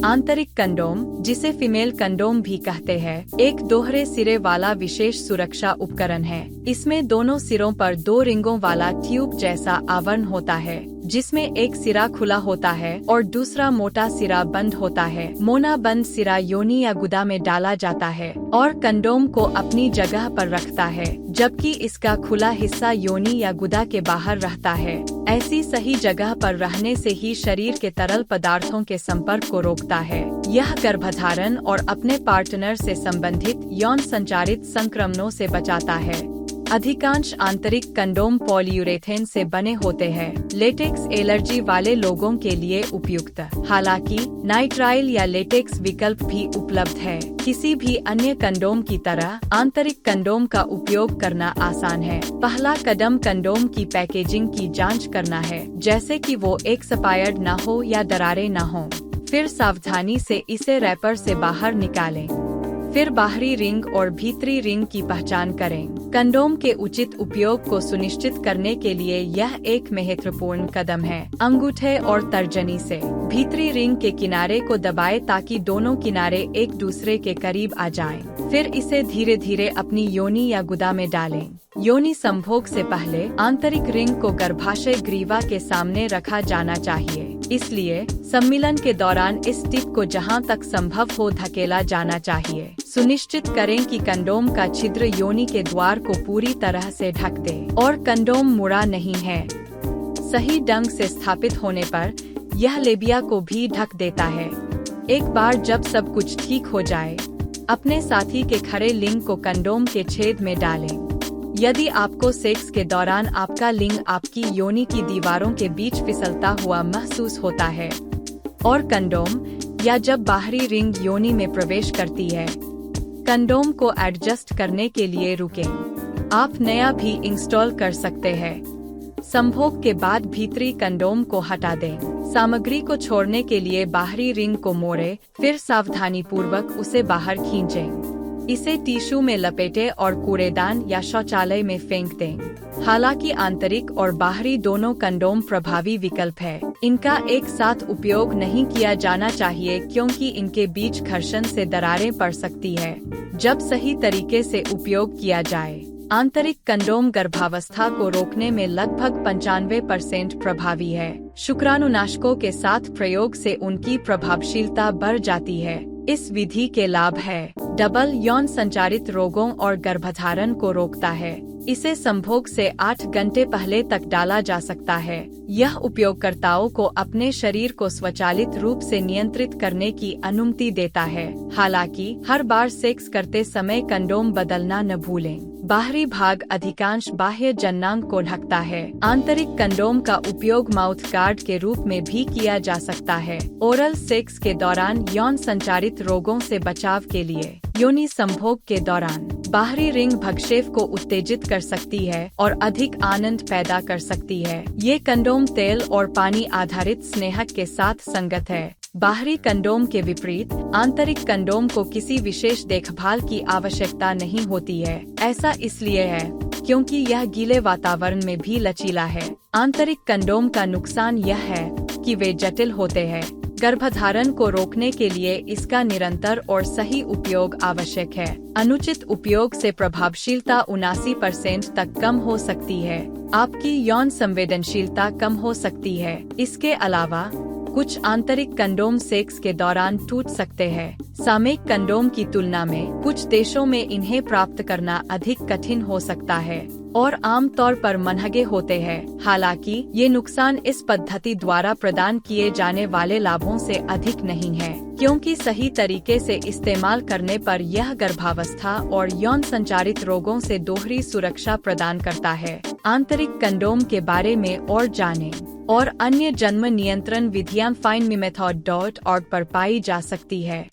आंतरिक कंडोम, जिसे female condom भी कहते हैं, एक दोहरे सिरे वाला विशेष सुरक्षा उपकरण है। इसमें दोनों सिरों पर 2 रिंगों वाला ट्यूब जैसा आवरण होता है, जिसमें एक सिरा खुला होता है और दूसरा मोटा सिरा बंद होता है। मोना बंद सिरा योनि या गुदा में डाला जाता है और कंडोम को अपनी जगह पर रखता है, जबकि इसका खुला हिस्सा योनि या गुदा के बाहर रहता है। ऐसी सही जगह पर रहने से ही शरीर के तरल पदार्थों के संपर्क को रोकता है। यह गर्भधारण और अपने पार्टनर से संबंधित यौन संचारित संक्रमणों से बचाता है। अधिकांश आंतरिक कंडोम पॉलीयूरेथेन से बने होते हैं, लेटेक्स एलर्जी वाले लोगों के लिए उपयुक्त। हालांकि नाइट्राइल या लेटेक्स विकल्प भी उपलब्ध है। किसी भी अन्य कंडोम की तरह आंतरिक कंडोम का उपयोग करना आसान है। पहला कदम कंडोम की पैकेजिंग की जांच करना है, जैसे कि वो एक्सपायर्ड न हो या दरारें न हो। फिर सावधानी से इसे रैपर से बाहर निकालें। फिर बाहरी रिंग और भीतरी रिंग की पहचान करें। कंडोम के उचित उपयोग को सुनिश्चित करने के लिए यह एक महत्वपूर्ण कदम है। अंगूठे और तर्जनी से भीतरी रिंग के किनारे को दबाएं ताकि दोनों किनारे एक दूसरे के करीब आ जाएं। फिर इसे धीरे धीरे अपनी योनि या गुदा में डालें। योनि संभोग से पहले आंतरिक रिंग को गर्भाशय ग्रीवा के सामने रखा जाना चाहिए, इसलिए सम्मिलन के दौरान इस टिप को जहां तक संभव हो धकेला जाना चाहिए। सुनिश्चित करें कि कंडोम का छिद्र योनि के द्वार को पूरी तरह से ढक दे और कंडोम मुड़ा नहीं है। सही ढंग से स्थापित होने पर यह लेबिया को भी ढक देता है। एक बार जब सब कुछ ठीक हो जाए, अपने साथी के खड़े लिंग को कंडोम के छेद में डालें। यदि आपको सेक्स के दौरान आपका लिंग आपकी योनि की दीवारों के बीच फिसलता हुआ महसूस होता है और कंडोम या जब बाहरी रिंग योनि में प्रवेश करती है, कंडोम को एडजस्ट करने के लिए रुकें। आप नया भी इंस्टॉल कर सकते हैं। संभोग के बाद भीतरी कंडोम को हटा दें। सामग्री को छोड़ने के लिए बाहरी रिंग को मोड़ें, फिर सावधानी पूर्वक उसे बाहर खींचें। इसे टिश्यू में लपेटें और कूड़ेदान या शौचालय में फेंक दें। हालांकि आंतरिक और बाहरी दोनों कंडोम प्रभावी विकल्प है, इनका एक साथ उपयोग नहीं किया जाना चाहिए क्योंकि इनके बीच घर्षण से दरारें पड़ सकती है। जब सही तरीके से उपयोग किया जाए, आंतरिक कंडोम गर्भावस्था को रोकने में लगभग 95% प्रभावी है। शुक्राणुनाशकों के साथ प्रयोग से उनकी प्रभावशीलता बढ़ जाती है। इस विधि के लाभ है: डबल यौन संचारित रोगों और गर्भधारण को रोकता है। इसे संभोग से 8 घंटे पहले तक डाला जा सकता है। यह उपयोगकर्ताओं को अपने शरीर को स्वचालित रूप से नियंत्रित करने की अनुमति देता है। हालांकि हर बार सेक्स करते समय कंडोम बदलना न भूलें। बाहरी भाग अधिकांश बाह्य जननांग को ढकता है। आंतरिक कंडोम का उपयोग माउथ गार्ड के रूप में भी किया जा सकता है। ओरल सेक्स के दौरान यौन संचारित रोगों से बचाव के लिए योनि संभोग के दौरान बाहरी रिंग भक्षेप को उत्तेजित कर सकती है और अधिक आनंद पैदा कर सकती है। ये कंडोम तेल और पानी आधारित स्नेहक के साथ संगत है। बाहरी कंडोम के विपरीत आंतरिक कंडोम को किसी विशेष देखभाल की आवश्यकता नहीं होती है। ऐसा इसलिए है क्योंकि यह गीले वातावरण में भी लचीला है। आंतरिक कंडोम का नुकसान यह है कि वे जटिल होते हैं। गर्भधारण को रोकने के लिए इसका निरंतर और सही उपयोग आवश्यक है। अनुचित उपयोग से प्रभावशीलता 79% तक कम हो सकती है। आपकी यौन संवेदनशीलता कम हो सकती है। इसके अलावा कुछ आंतरिक कंडोम सेक्स के दौरान टूट सकते हैं। सामयिक कंडोम की तुलना में कुछ देशों में इन्हें प्राप्त करना अधिक कठिन हो सकता है और आमतौर पर महंगे होते हैं। हालांकि ये नुकसान इस पद्धति द्वारा प्रदान किए जाने वाले लाभों से अधिक नहीं है, क्योंकि सही तरीके से इस्तेमाल करने पर यह गर्भावस्था और यौन संचारित रोगों से दोहरी सुरक्षा प्रदान करता है। आंतरिक कंडोम के बारे में और जानें और अन्य जन्म नियंत्रण विधियां findmeMethod.org पर पाई जा सकती है।